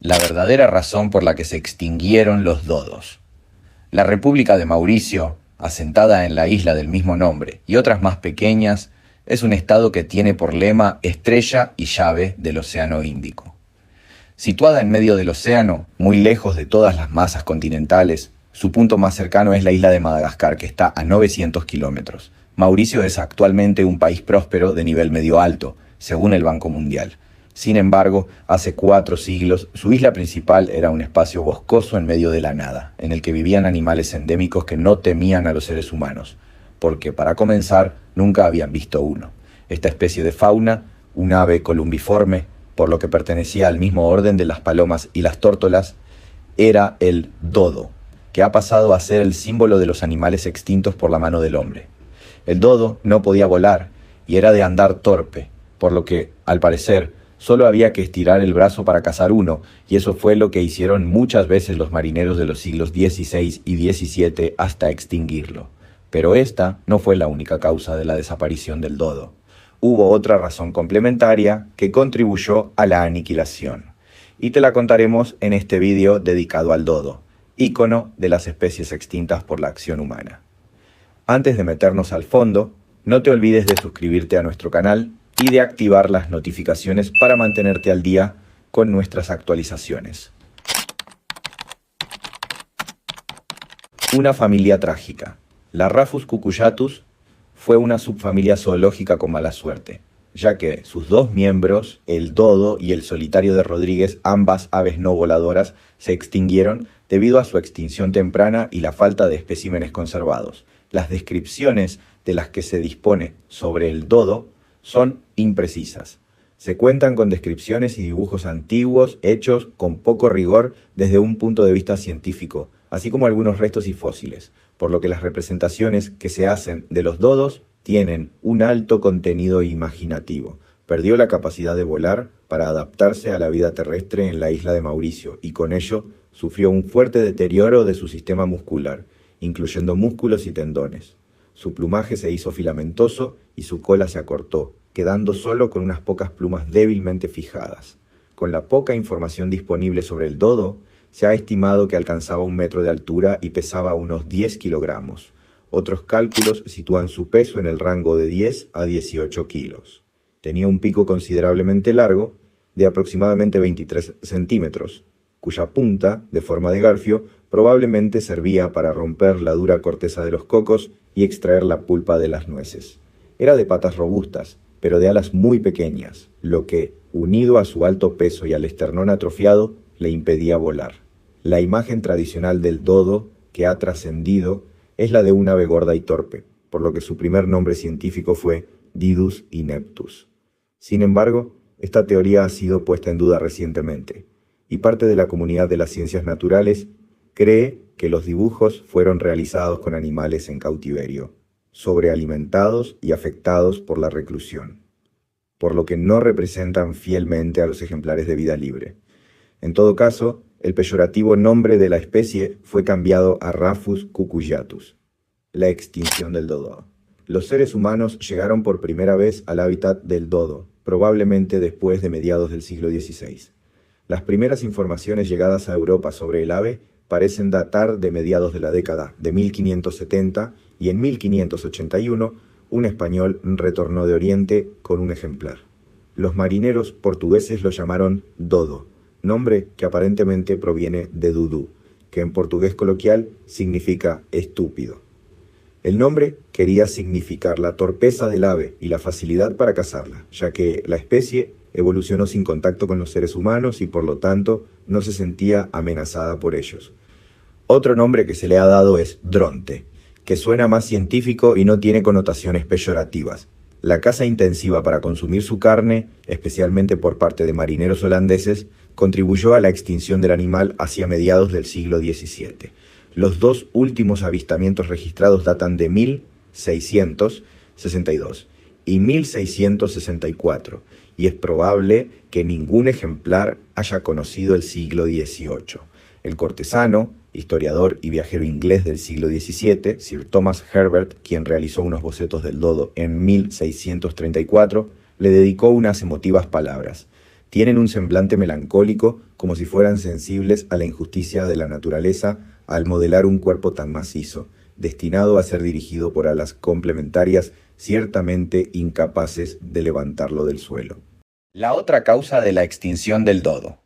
la verdadera razón por la que se extinguieron los dodos. La República de Mauricio, asentada en la isla del mismo nombre, y otras más pequeñas, es un estado que tiene por lema estrella y llave del Océano Índico. Situada en medio del océano, muy lejos de todas las masas continentales, su punto más cercano es la isla de Madagascar, que está a 900 kilómetros. Mauricio es actualmente un país próspero de nivel medio alto, según el Banco Mundial. Sin embargo, hace 4 siglos, su isla principal era un espacio boscoso en medio de la nada, en el que vivían animales endémicos que no temían a los seres humanos, porque, para comenzar, nunca habían visto uno. Esta especie de fauna, un ave columbiforme, por lo que pertenecía al mismo orden de las palomas y las tórtolas, era el dodo, que ha pasado a ser el símbolo de los animales extintos por la mano del hombre. El dodo no podía volar y era de andar torpe, por lo que, al parecer, solo había que estirar el brazo para cazar uno, y eso fue lo que hicieron muchas veces los marineros de los siglos XVI y XVII hasta extinguirlo. Pero esta no fue la única causa de la desaparición del dodo. Hubo otra razón complementaria que contribuyó a la aniquilación, y te la contaremos en este vídeo dedicado al dodo, ícono de las especies extintas por la acción humana. Antes de meternos al fondo, no te olvides de suscribirte a nuestro canal y de activar las notificaciones para mantenerte al día con nuestras actualizaciones. Una familia trágica. La Rhapus cucullatus fue una subfamilia zoológica con mala suerte, ya que sus 2 miembros, el dodo y el solitario de Rodríguez, ambas aves no voladoras, se extinguieron debido a su extinción temprana y la falta de especímenes conservados. Las descripciones de las que se dispone sobre el dodo son imprecisas. Se cuentan con descripciones y dibujos antiguos hechos con poco rigor desde un punto de vista científico, así como algunos restos y fósiles, por lo que las representaciones que se hacen de los dodos tienen un alto contenido imaginativo. Perdió la capacidad de volar para adaptarse a la vida terrestre en la isla de Mauricio y con ello sufrió un fuerte deterioro de su sistema muscular, incluyendo músculos y tendones. Su plumaje se hizo filamentoso y su cola se acortó, quedando solo con unas pocas plumas débilmente fijadas. Con la poca información disponible sobre el dodo, se ha estimado que alcanzaba 1 metro de altura y pesaba unos 10 kilogramos. Otros cálculos sitúan su peso en el rango de 10 a 18 kilos. Tenía un pico considerablemente largo, de aproximadamente 23 centímetros, cuya punta, de forma de garfio, probablemente servía para romper la dura corteza de los cocos y extraer la pulpa de las nueces. Era de patas robustas, pero de alas muy pequeñas, lo que, unido a su alto peso y al esternón atrofiado, le impedía volar. La imagen tradicional del dodo, que ha trascendido, es la de un ave gorda y torpe, por lo que su primer nombre científico fue Didus ineptus. Sin embargo, esta teoría ha sido puesta en duda recientemente, y parte de la comunidad de las ciencias naturales cree que los dibujos fueron realizados con animales en cautiverio, sobrealimentados y afectados por la reclusión, por lo que no representan fielmente a los ejemplares de vida libre. En todo caso, el peyorativo nombre de la especie fue cambiado a Rhapus cucullatus, la extinción del dodo. Los seres humanos llegaron por primera vez al hábitat del dodo, probablemente después de mediados del siglo XVI. Las primeras informaciones llegadas a Europa sobre el ave parecen datar de mediados de la década de 1570 y en 1581 un español retornó de Oriente con un ejemplar. Los marineros portugueses lo llamaron dodo, nombre que aparentemente proviene de dudú, que en portugués coloquial significa estúpido. El nombre quería significar la torpeza del ave y la facilidad para cazarla, ya que la especie evolucionó sin contacto con los seres humanos y por lo tanto no se sentía amenazada por ellos. Otro nombre que se le ha dado es dronte, que suena más científico y no tiene connotaciones peyorativas. La caza intensiva para consumir su carne, especialmente por parte de marineros holandeses, contribuyó a la extinción del animal hacia mediados del siglo XVII. Los 2 últimos avistamientos registrados datan de 1662 y 1664, y es probable que ningún ejemplar haya conocido el siglo XVIII. El cortesano, historiador y viajero inglés del siglo XVII, Sir Thomas Herbert, quien realizó unos bocetos del dodo en 1634, le dedicó unas emotivas palabras. Tienen un semblante melancólico, como si fueran sensibles a la injusticia de la naturaleza al modelar un cuerpo tan macizo, destinado a ser dirigido por alas complementarias ciertamente incapaces de levantarlo del suelo. La otra causa de la extinción del dodo.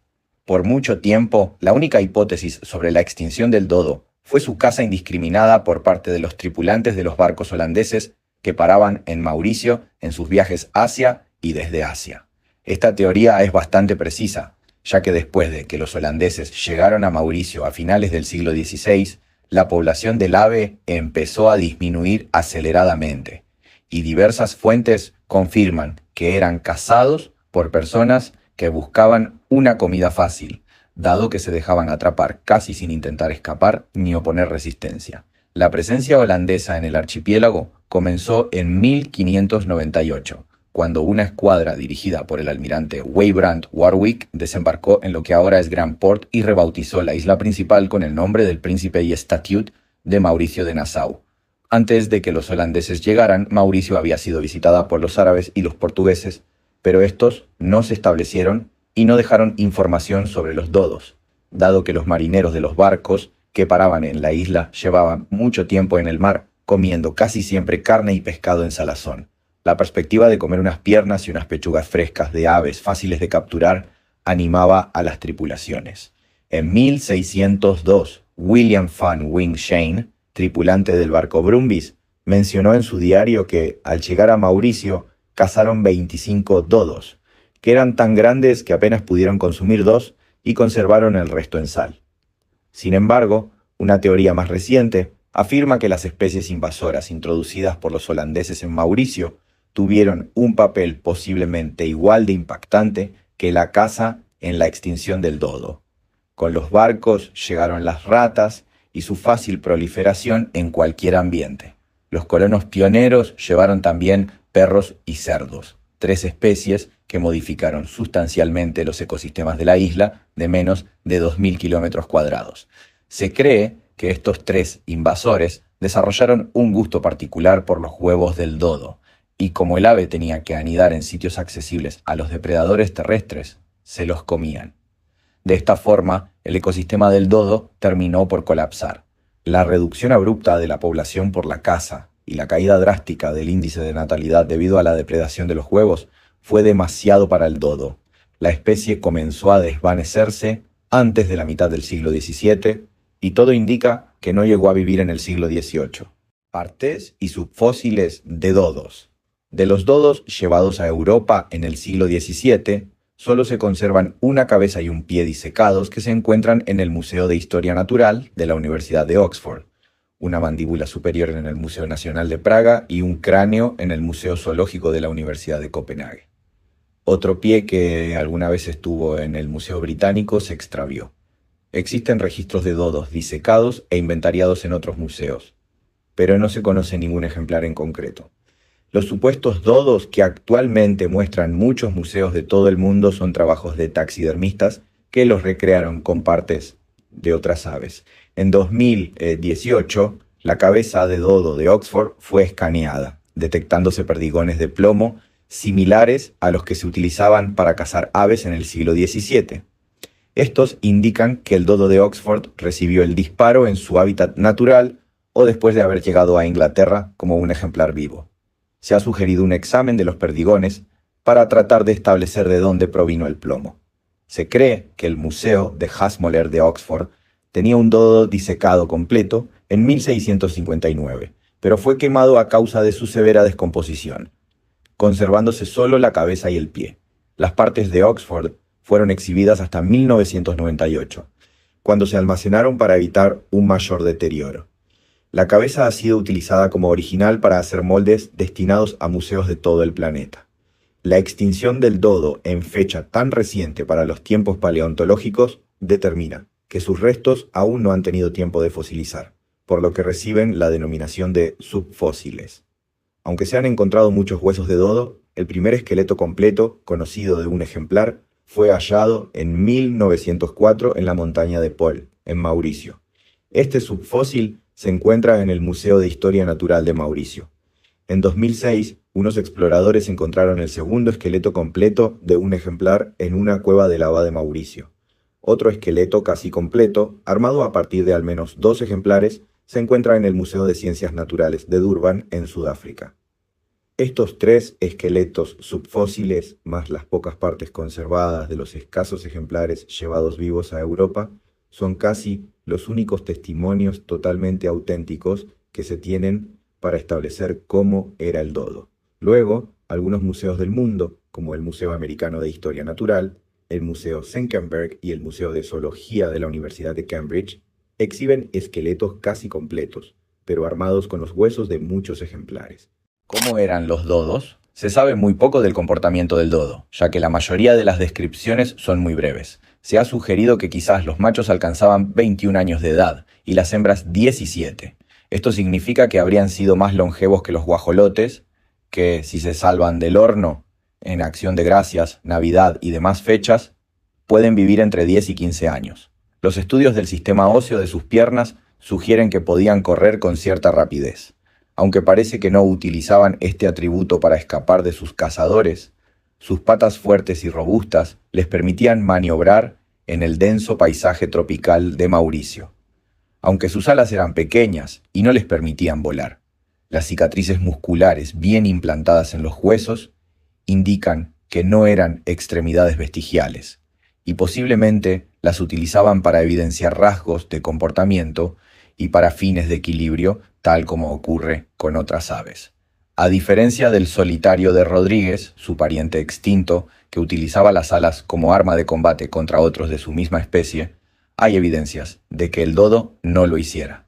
Por mucho tiempo, la única hipótesis sobre la extinción del dodo fue su caza indiscriminada por parte de los tripulantes de los barcos holandeses que paraban en Mauricio en sus viajes hacia y desde Asia. Esta teoría es bastante precisa, ya que después de que los holandeses llegaron a Mauricio a finales del siglo XVI, la población del ave empezó a disminuir aceleradamente, y diversas fuentes confirman que eran cazados por personas que buscaban una comida fácil, dado que se dejaban atrapar casi sin intentar escapar ni oponer resistencia. La presencia holandesa en el archipiélago comenzó en 1598, cuando una escuadra dirigida por el almirante Weybrand Warwick desembarcó en lo que ahora es Grand Port y rebautizó la isla principal con el nombre del príncipe y estatut de Mauricio de Nassau. Antes de que los holandeses llegaran, Mauricio había sido visitada por los árabes y los portugueses, pero estos no se establecieron y no dejaron información sobre los dodos, dado que los marineros de los barcos que paraban en la isla llevaban mucho tiempo en el mar, comiendo casi siempre carne y pescado en salazón. La perspectiva de comer unas piernas y unas pechugas frescas de aves fáciles de capturar animaba a las tripulaciones. En 1602, William Van Wing Shane, tripulante del barco Brumbis, mencionó en su diario que, al llegar a Mauricio, cazaron 25 dodos, que eran tan grandes que apenas pudieron consumir 2 y conservaron el resto en sal. Sin embargo, una teoría más reciente afirma que las especies invasoras introducidas por los holandeses en Mauricio tuvieron un papel posiblemente igual de impactante que la caza en la extinción del dodo. Con los barcos llegaron las ratas y su fácil proliferación en cualquier ambiente. Los colonos pioneros llevaron también perros y cerdos, 3 especies que modificaron sustancialmente los ecosistemas de la isla de menos de 2.000 kilómetros cuadrados. Se cree que estos 3 invasores desarrollaron un gusto particular por los huevos del dodo, y como el ave tenía que anidar en sitios accesibles a los depredadores terrestres, se los comían. De esta forma, el ecosistema del dodo terminó por colapsar. La reducción abrupta de la población por la caza y la caída drástica del índice de natalidad debido a la depredación de los huevos fue demasiado para el dodo. La especie comenzó a desvanecerse antes de la mitad del siglo XVII y todo indica que no llegó a vivir en el siglo XVIII. Partes y subfósiles de dodos. De los dodos llevados a Europa en el siglo XVII, solo se conservan una cabeza y un pie disecados que se encuentran en el Museo de Historia Natural de la Universidad de Oxford, una mandíbula superior en el Museo Nacional de Praga y un cráneo en el Museo Zoológico de la Universidad de Copenhague. Otro pie que alguna vez estuvo en el Museo Británico se extravió. Existen registros de dodos disecados e inventariados en otros museos, pero no se conoce ningún ejemplar en concreto. Los supuestos dodos que actualmente muestran muchos museos de todo el mundo son trabajos de taxidermistas que los recrearon con partes de otras aves. En 2018, la cabeza de dodo de Oxford fue escaneada, detectándose perdigones de plomo similares a los que se utilizaban para cazar aves en el siglo XVII. Estos indican que el dodo de Oxford recibió el disparo en su hábitat natural o después de haber llegado a Inglaterra como un ejemplar vivo. Se ha sugerido un examen de los perdigones para tratar de establecer de dónde provino el plomo. Se cree que el Museo de Hasmoller de Oxford tenía un dodo disecado completo en 1659, pero fue quemado a causa de su severa descomposición, conservándose solo la cabeza y el pie. Las partes de Oxford fueron exhibidas hasta 1998, cuando se almacenaron para evitar un mayor deterioro. La cabeza ha sido utilizada como original para hacer moldes destinados a museos de todo el planeta. La extinción del dodo en fecha tan reciente para los tiempos paleontológicos determina que sus restos aún no han tenido tiempo de fosilizar, por lo que reciben la denominación de subfósiles. Aunque se han encontrado muchos huesos de dodo, el primer esqueleto completo conocido de un ejemplar fue hallado en 1904 en la montaña de Pol, en Mauricio. Este subfósil se encuentra en el Museo de Historia Natural de Mauricio. En 2006, Unos exploradores encontraron el segundo esqueleto completo de un ejemplar en una cueva de lava de Mauricio. Otro esqueleto casi completo, armado a partir de al menos 2 ejemplares, se encuentra en el Museo de Ciencias Naturales de Durban, en Sudáfrica. Estos 3 esqueletos subfósiles, más las pocas partes conservadas de los escasos ejemplares llevados vivos a Europa, son casi los únicos testimonios totalmente auténticos que se tienen para establecer cómo era el dodo. Luego, algunos museos del mundo, como el Museo Americano de Historia Natural, el Museo Senckenberg y el Museo de Zoología de la Universidad de Cambridge, exhiben esqueletos casi completos, pero armados con los huesos de muchos ejemplares. ¿Cómo eran los dodos? Se sabe muy poco del comportamiento del dodo, ya que la mayoría de las descripciones son muy breves. Se ha sugerido que quizás los machos alcanzaban 21 años de edad y las hembras 17. Esto significa que habrían sido más longevos que los guajolotes, que, si se salvan del horno en Acción de Gracias, Navidad y demás fechas, pueden vivir entre 10 y 15 años. Los estudios del sistema óseo de sus piernas sugieren que podían correr con cierta rapidez. Aunque parece que no utilizaban este atributo para escapar de sus cazadores, sus patas fuertes y robustas les permitían maniobrar en el denso paisaje tropical de Mauricio. Aunque sus alas eran pequeñas y no les permitían volar, las cicatrices musculares bien implantadas en los huesos indican que no eran extremidades vestigiales, y posiblemente las utilizaban para evidenciar rasgos de comportamiento y para fines de equilibrio, tal como ocurre con otras aves. A diferencia del solitario de Rodríguez, su pariente extinto, que utilizaba las alas como arma de combate contra otros de su misma especie, hay evidencias de que el dodo no lo hiciera.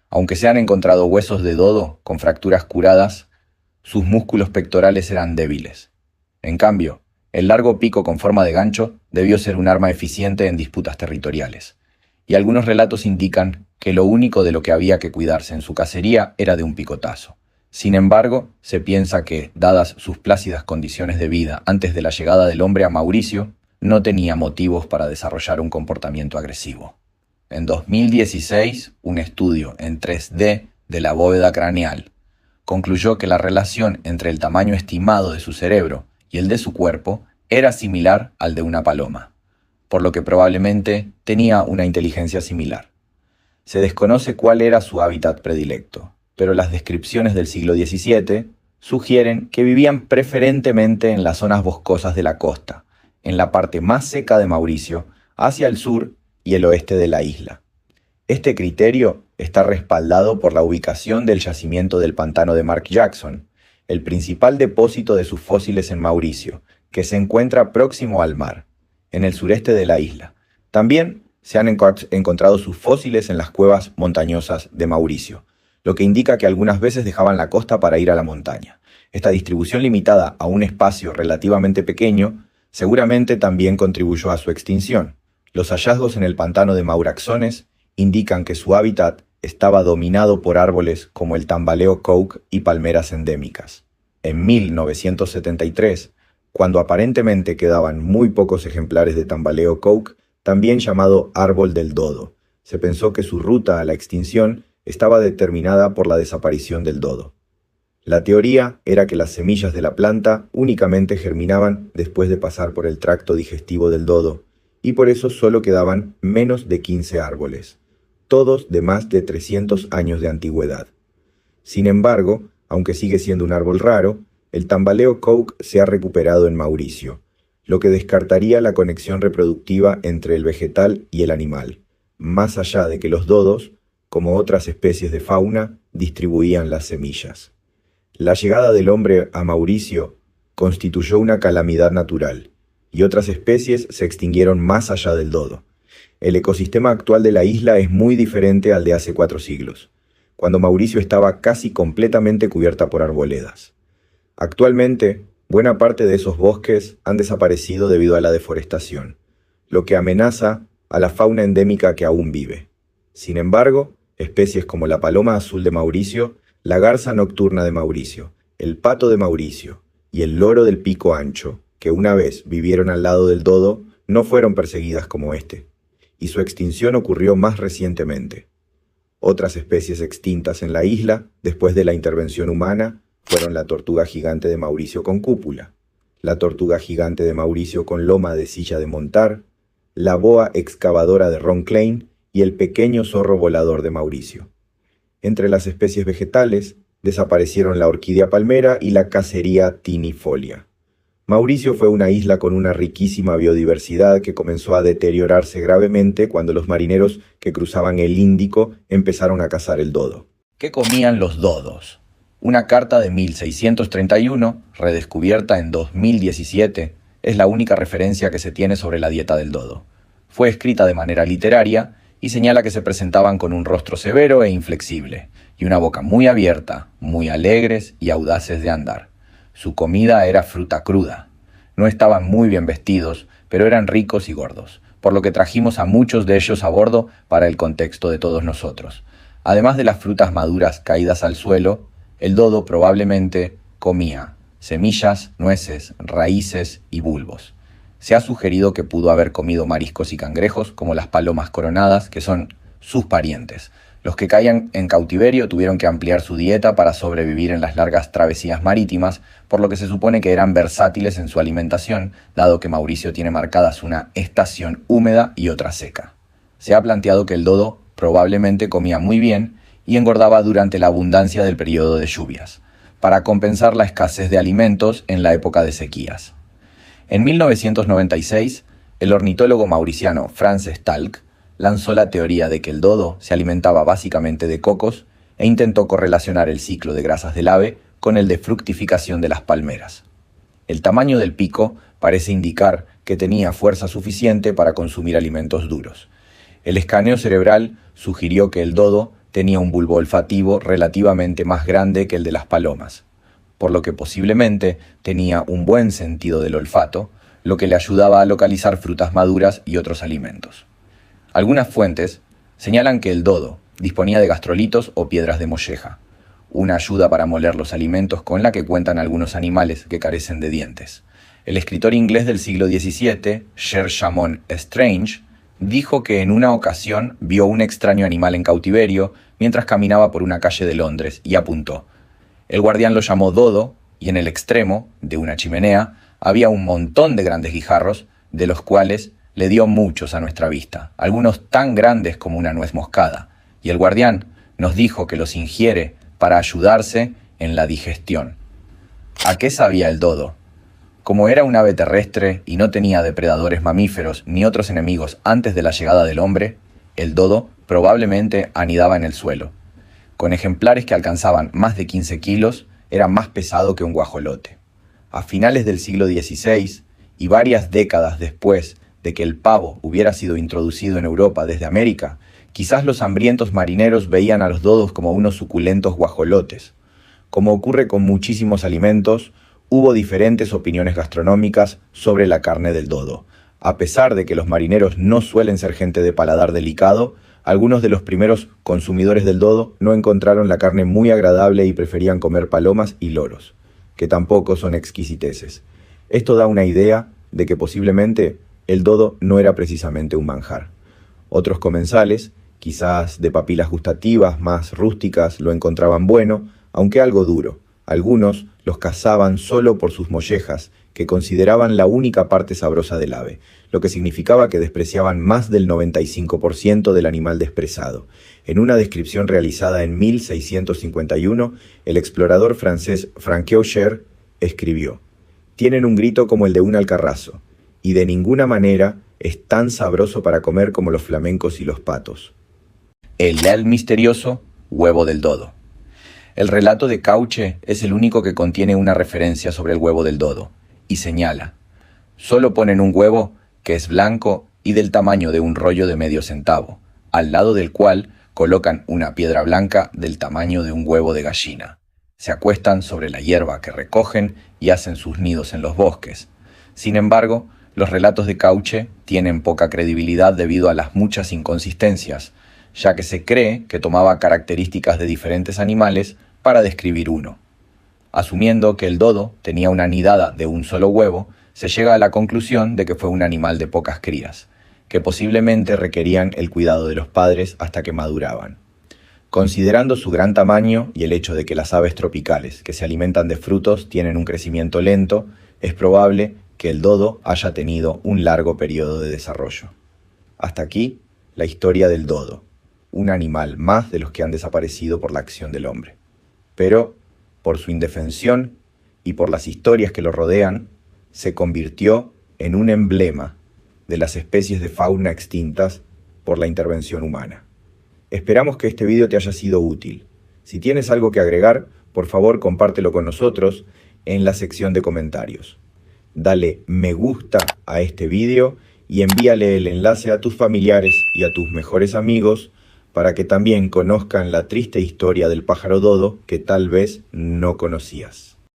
Aunque se han encontrado huesos de dodo con fracturas curadas, sus músculos pectorales eran débiles. En cambio, el largo pico con forma de gancho debió ser un arma eficiente en disputas territoriales, y algunos relatos indican que lo único de lo que había que cuidarse en su cacería era de un picotazo. Sin embargo, se piensa que, dadas sus plácidas condiciones de vida antes de la llegada del hombre a Mauricio, no tenía motivos para desarrollar un comportamiento agresivo. En 2016, un estudio en 3D de la bóveda craneal concluyó que la relación entre el tamaño estimado de su cerebro y el de su cuerpo era similar al de una paloma, por lo que probablemente tenía una inteligencia similar. Se desconoce cuál era su hábitat predilecto, pero las descripciones del siglo XVII sugieren que vivían preferentemente en las zonas boscosas de la costa, en la parte más seca de Mauricio, hacia el sur y el oeste de la isla. Este criterio está respaldado por la ubicación del yacimiento del pantano de Mark Jackson, el principal depósito de sus fósiles en Mauricio, que se encuentra próximo al mar, en el sureste de la isla. También se han encontrado sus fósiles en las cuevas montañosas de Mauricio, lo que indica que algunas veces dejaban la costa para ir a la montaña. Esta distribución limitada a un espacio relativamente pequeño seguramente también contribuyó a su extinción. Los hallazgos en el pantano de Mauraxones indican que su hábitat estaba dominado por árboles como el tambaleo coke y palmeras endémicas. En 1973, cuando aparentemente quedaban muy pocos ejemplares de tambaleo coke, también llamado árbol del dodo, se pensó que su ruta a la extinción estaba determinada por la desaparición del dodo. La teoría era que las semillas de la planta únicamente germinaban después de pasar por el tracto digestivo del dodo, y por eso solo quedaban menos de 15 árboles, todos de más de 300 años de antigüedad. Sin embargo, aunque sigue siendo un árbol raro, el tambaleo coke se ha recuperado en Mauricio, lo que descartaría la conexión reproductiva entre el vegetal y el animal, más allá de que los dodos, como otras especies de fauna, distribuían las semillas. La llegada del hombre a Mauricio constituyó una calamidad natural, y otras especies se extinguieron más allá del dodo. El ecosistema actual de la isla es muy diferente al de hace 4 siglos, cuando Mauricio estaba casi completamente cubierta por arboledas. Actualmente, buena parte de esos bosques han desaparecido debido a la deforestación, lo que amenaza a la fauna endémica que aún vive. Sin embargo, especies como la paloma azul de Mauricio, la garza nocturna de Mauricio, el pato de Mauricio y el loro del pico ancho, que una vez vivieron al lado del dodo, no fueron perseguidas como este, y su extinción ocurrió más recientemente. Otras especies extintas en la isla, después de la intervención humana, fueron la tortuga gigante de Mauricio con cúpula, la tortuga gigante de Mauricio con loma de silla de montar, la boa excavadora de Ron Klein y el pequeño zorro volador de Mauricio. Entre las especies vegetales, desaparecieron la orquídea palmera y la cacería tinifolia. Mauricio fue una isla con una riquísima biodiversidad que comenzó a deteriorarse gravemente cuando los marineros que cruzaban el Índico empezaron a cazar el dodo. ¿Qué comían los dodos? Una carta de 1631, redescubierta en 2017, es la única referencia que se tiene sobre la dieta del dodo. Fue escrita de manera literaria y señala que se presentaban con un rostro severo e inflexible, y una boca muy abierta, muy alegres y audaces de andar. Su comida era fruta cruda. No estaban muy bien vestidos, pero eran ricos y gordos, por lo que trajimos a muchos de ellos a bordo para el contexto de todos nosotros. Además de las frutas maduras caídas al suelo, el dodo probablemente comía semillas, nueces, raíces y bulbos. Se ha sugerido que pudo haber comido mariscos y cangrejos, como las palomas coronadas, que son sus parientes. Los que caían en cautiverio tuvieron que ampliar su dieta para sobrevivir en las largas travesías marítimas, por lo que se supone que eran versátiles en su alimentación, dado que Mauricio tiene marcadas una estación húmeda y otra seca. Se ha planteado que el dodo probablemente comía muy bien y engordaba durante la abundancia del periodo de lluvias, para compensar la escasez de alimentos en la época de sequías. En 1996, el ornitólogo mauriciano Frances Talk lanzó la teoría de que el dodo se alimentaba básicamente de cocos e intentó correlacionar el ciclo de grasas del ave con el de fructificación de las palmeras. El tamaño del pico parece indicar que tenía fuerza suficiente para consumir alimentos duros. El escaneo cerebral sugirió que el dodo tenía un bulbo olfativo relativamente más grande que el de las palomas, por lo que posiblemente tenía un buen sentido del olfato, lo que le ayudaba a localizar frutas maduras y otros alimentos. Algunas fuentes señalan que el dodo disponía de gastrolitos o piedras de molleja, una ayuda para moler los alimentos con la que cuentan algunos animales que carecen de dientes. El escritor inglés del siglo XVII, Sir Chamon Estrange, dijo que en una ocasión vio un extraño animal en cautiverio mientras caminaba por una calle de Londres y apuntó. El guardián lo llamó dodo y en el extremo de una chimenea había un montón de grandes guijarros, de los cuales le dio muchos a nuestra vista, algunos tan grandes como una nuez moscada, y el guardián nos dijo que los ingiere para ayudarse en la digestión. ¿A qué sabía el dodo? Como era un ave terrestre y no tenía depredadores mamíferos ni otros enemigos antes de la llegada del hombre, el dodo probablemente anidaba en el suelo. Con ejemplares que alcanzaban más de 15 kilos, era más pesado que un guajolote. A finales del siglo XVI, y varias décadas después de que el pavo hubiera sido introducido en Europa desde América, quizás los hambrientos marineros veían a los dodos como unos suculentos guajolotes. Como ocurre con muchísimos alimentos, hubo diferentes opiniones gastronómicas sobre la carne del dodo. A pesar de que los marineros no suelen ser gente de paladar delicado, algunos de los primeros consumidores del dodo no encontraron la carne muy agradable y preferían comer palomas y loros, que tampoco son exquisiteces. Esto da una idea de que posiblemente el dodo no era precisamente un manjar. Otros comensales, quizás de papilas gustativas más rústicas, lo encontraban bueno, aunque algo duro. Algunos los cazaban solo por sus mollejas, que consideraban la única parte sabrosa del ave, lo que significaba que despreciaban más del 95% del animal despresado. En una descripción realizada en 1651, el explorador francés Franquet escribió: «Tienen un grito como el de un alcarrazo, y de ninguna manera es tan sabroso para comer como los flamencos y los patos». El misterioso huevo del dodo. El relato de Cauche es el único que contiene una referencia sobre el huevo del dodo, y señala: solo ponen un huevo que es blanco y del tamaño de un rollo de medio centavo, al lado del cual colocan una piedra blanca del tamaño de un huevo de gallina. Se acuestan sobre la hierba que recogen y hacen sus nidos en los bosques. Sin embargo, los relatos de Cauche tienen poca credibilidad debido a las muchas inconsistencias, ya que se cree que tomaba características de diferentes animales para describir uno. Asumiendo que el dodo tenía una nidada de un solo huevo, se llega a la conclusión de que fue un animal de pocas crías, que posiblemente requerían el cuidado de los padres hasta que maduraban. Considerando su gran tamaño y el hecho de que las aves tropicales que se alimentan de frutos tienen un crecimiento lento, es probable que el dodo haya tenido un largo periodo de desarrollo. Hasta aquí la historia del dodo, un animal más de los que han desaparecido por la acción del hombre. Pero, por su indefensión y por las historias que lo rodean, se convirtió en un emblema de las especies de fauna extintas por la intervención humana. Esperamos que este video te haya sido útil. Si tienes algo que agregar, por favor compártelo con nosotros en la sección de comentarios. Dale me gusta a este video y envíale el enlace a tus familiares y a tus mejores amigos para que también conozcan la triste historia del pájaro dodo que tal vez no conocías.